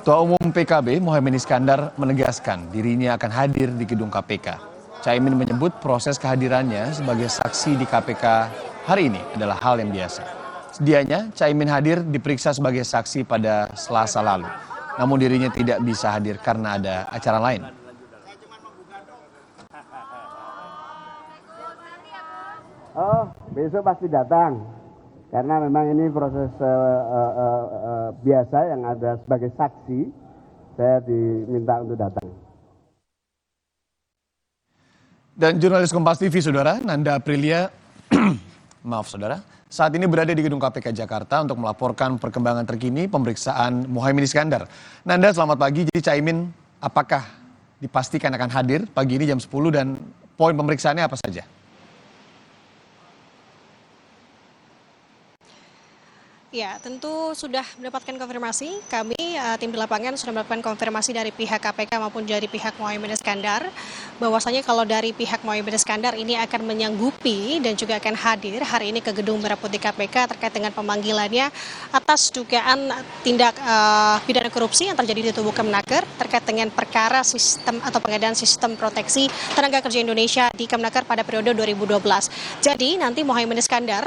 Ketua Umum PKB Muhaimin Iskandar menegaskan dirinya akan hadir di gedung KPK. Caimin menyebut proses kehadirannya sebagai saksi di KPK hari ini adalah hal yang biasa. Sedianya Caimin hadir diperiksa sebagai saksi pada Selasa lalu. Namun dirinya tidak bisa hadir karena ada acara lain. Oh, besok pasti datang. Karena memang ini proses biasa yang ada sebagai saksi, saya diminta untuk datang. Dan jurnalis Kompas TV, Saudara, Nanda Aprilia, maaf Saudara, saat ini berada di gedung KPK Jakarta untuk melaporkan perkembangan terkini pemeriksaan Muhaimin Iskandar. Nanda, selamat pagi. Jadi Caimin, apakah dipastikan akan hadir pagi ini jam 10 dan poin pemeriksaannya apa saja? Ya, tentu sudah mendapatkan konfirmasi. Kami, tim di lapangan, sudah mendapatkan konfirmasi dari pihak KPK maupun dari pihak Muhaimin Iskandar, bahwasanya kalau dari pihak Muhaimin Iskandar ini akan menyanggupi dan juga akan hadir hari ini ke Gedung Merah Putih KPK terkait dengan pemanggilannya atas dugaan tindak pidana korupsi yang terjadi di tubuh Kemenaker terkait dengan perkara sistem atau pengadaan sistem proteksi tenaga kerja Indonesia di Kemenaker pada periode 2012. Jadi nanti Muhaimin Iskandar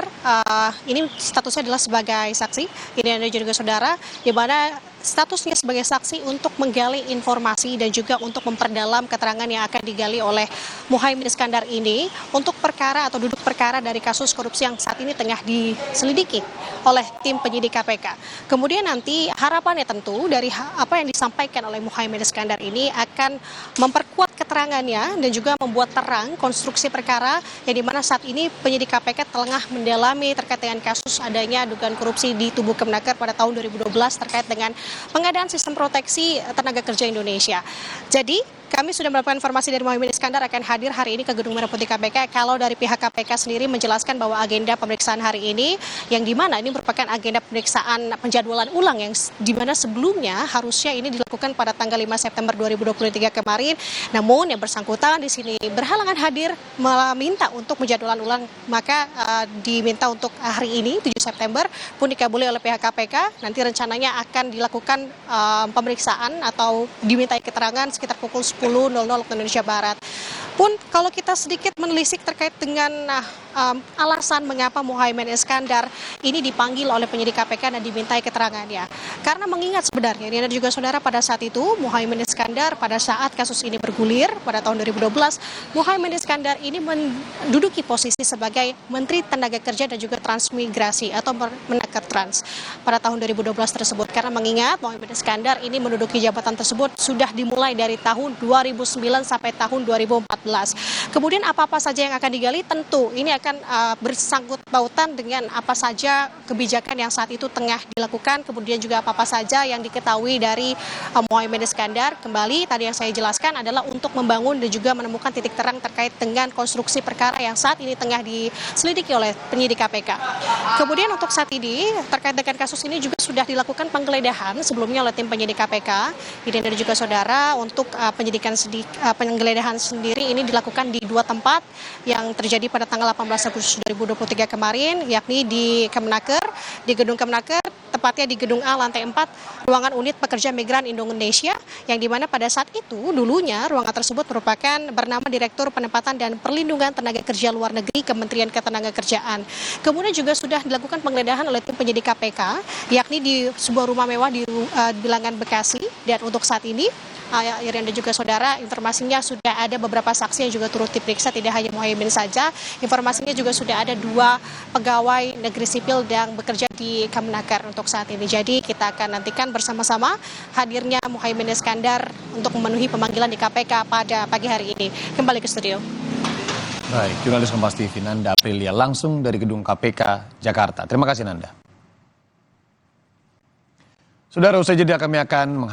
ini statusnya adalah sebagai saksi, ini Anda juga saudara, di mana statusnya sebagai saksi untuk menggali informasi dan juga untuk memperdalam keterangan yang akan digali oleh Muhaimin Iskandar ini untuk perkara atau duduk perkara dari kasus korupsi yang saat ini tengah diselidiki oleh tim penyidik KPK. Kemudian nanti harapannya tentu dari apa yang disampaikan oleh Muhaimin Iskandar ini akan memperkuat keterangannya dan juga membuat terang konstruksi perkara yang dimana saat ini penyidik KPK tengah mendalami terkait dengan kasus adanya dugaan korupsi di tubuh Kemenaker pada tahun 2012 terkait dengan pengadaan sistem proteksi tenaga kerja Indonesia. Jadi kami sudah mendapatkan informasi dari Muhaimin Iskandar akan hadir hari ini ke Gedung Merah Putih KPK. Kalau dari pihak KPK sendiri menjelaskan bahwa agenda pemeriksaan hari ini, yang dimana ini merupakan agenda pemeriksaan penjadwalan ulang yang dimana sebelumnya harusnya ini dilakukan pada tanggal 5 September 2023 kemarin. Namun yang bersangkutan di sini berhalangan hadir, meminta untuk penjadwalan ulang, maka diminta untuk hari ini 7 September pun dikabuli oleh pihak KPK. Nanti rencananya akan dilakukan pemeriksaan atau dimintai keterangan sekitar pukul 10.00 waktu Indonesia Barat. Pun kalau kita sedikit menelisik terkait dengan alasan mengapa Muhaimin Iskandar ini dipanggil oleh penyidik KPK dan dimintai keterangannya. Karena mengingat sebenarnya, ini ada juga saudara, pada saat itu Muhaimin Iskandar pada saat kasus ini bergulir pada tahun 2012, Muhaimin Iskandar ini menduduki posisi sebagai Menteri Tenaga Kerja dan juga Transmigrasi atau Menaker Trans pada tahun 2012 tersebut. Karena mengingat Muhaimin Iskandar ini menduduki jabatan tersebut sudah dimulai dari tahun 2009 sampai tahun 2014. Kemudian apa-apa saja yang akan digali tentu ini akan bersangkut pautan dengan apa saja kebijakan yang saat itu tengah dilakukan, kemudian juga apa-apa saja yang diketahui dari Muhaimin Iskandar. Kembali tadi yang saya jelaskan adalah untuk membangun dan juga menemukan titik terang terkait dengan konstruksi perkara yang saat ini tengah diselidiki oleh penyidik KPK. Kemudian untuk saat ini terkait dengan kasus ini juga sudah dilakukan penggeledahan sebelumnya oleh tim penyidik KPK. Ini ada juga saudara, untuk penggeledahan sendiri ini dilakukan di dua tempat yang terjadi pada tanggal 18 Agustus 2023 kemarin, yakni di Kemenaker, di Gedung Kemenaker, tepatnya di Gedung A lantai 4, ruangan unit pekerja migran Indonesia, yang dimana pada saat itu dulunya ruangan tersebut merupakan bernama Direktur Penempatan dan Perlindungan Tenaga Kerja Luar Negeri Kementerian Ketenagakerjaan. Kemudian juga sudah dilakukan penggeledahan oleh tim penyidik KPK, yakni di sebuah rumah mewah di Bilangan Bekasi, dan untuk saat ini Irian dan juga saudara, informasinya sudah ada beberapa saksi yang juga turut diperiksa, tidak hanya Muhaimin saja. Informasinya juga sudah ada 2 pegawai negeri sipil yang bekerja di Kemenaker untuk saat ini. Jadi kita akan nantikan bersama-sama hadirnya Muhaimin Iskandar untuk memenuhi pemanggilan di KPK pada pagi hari ini. Kembali ke studio. Baik, jurnalis Kompas TV Nanda Aprilia langsung dari Gedung KPK Jakarta. Terima kasih Nanda. Saudara, usai jeda kami akan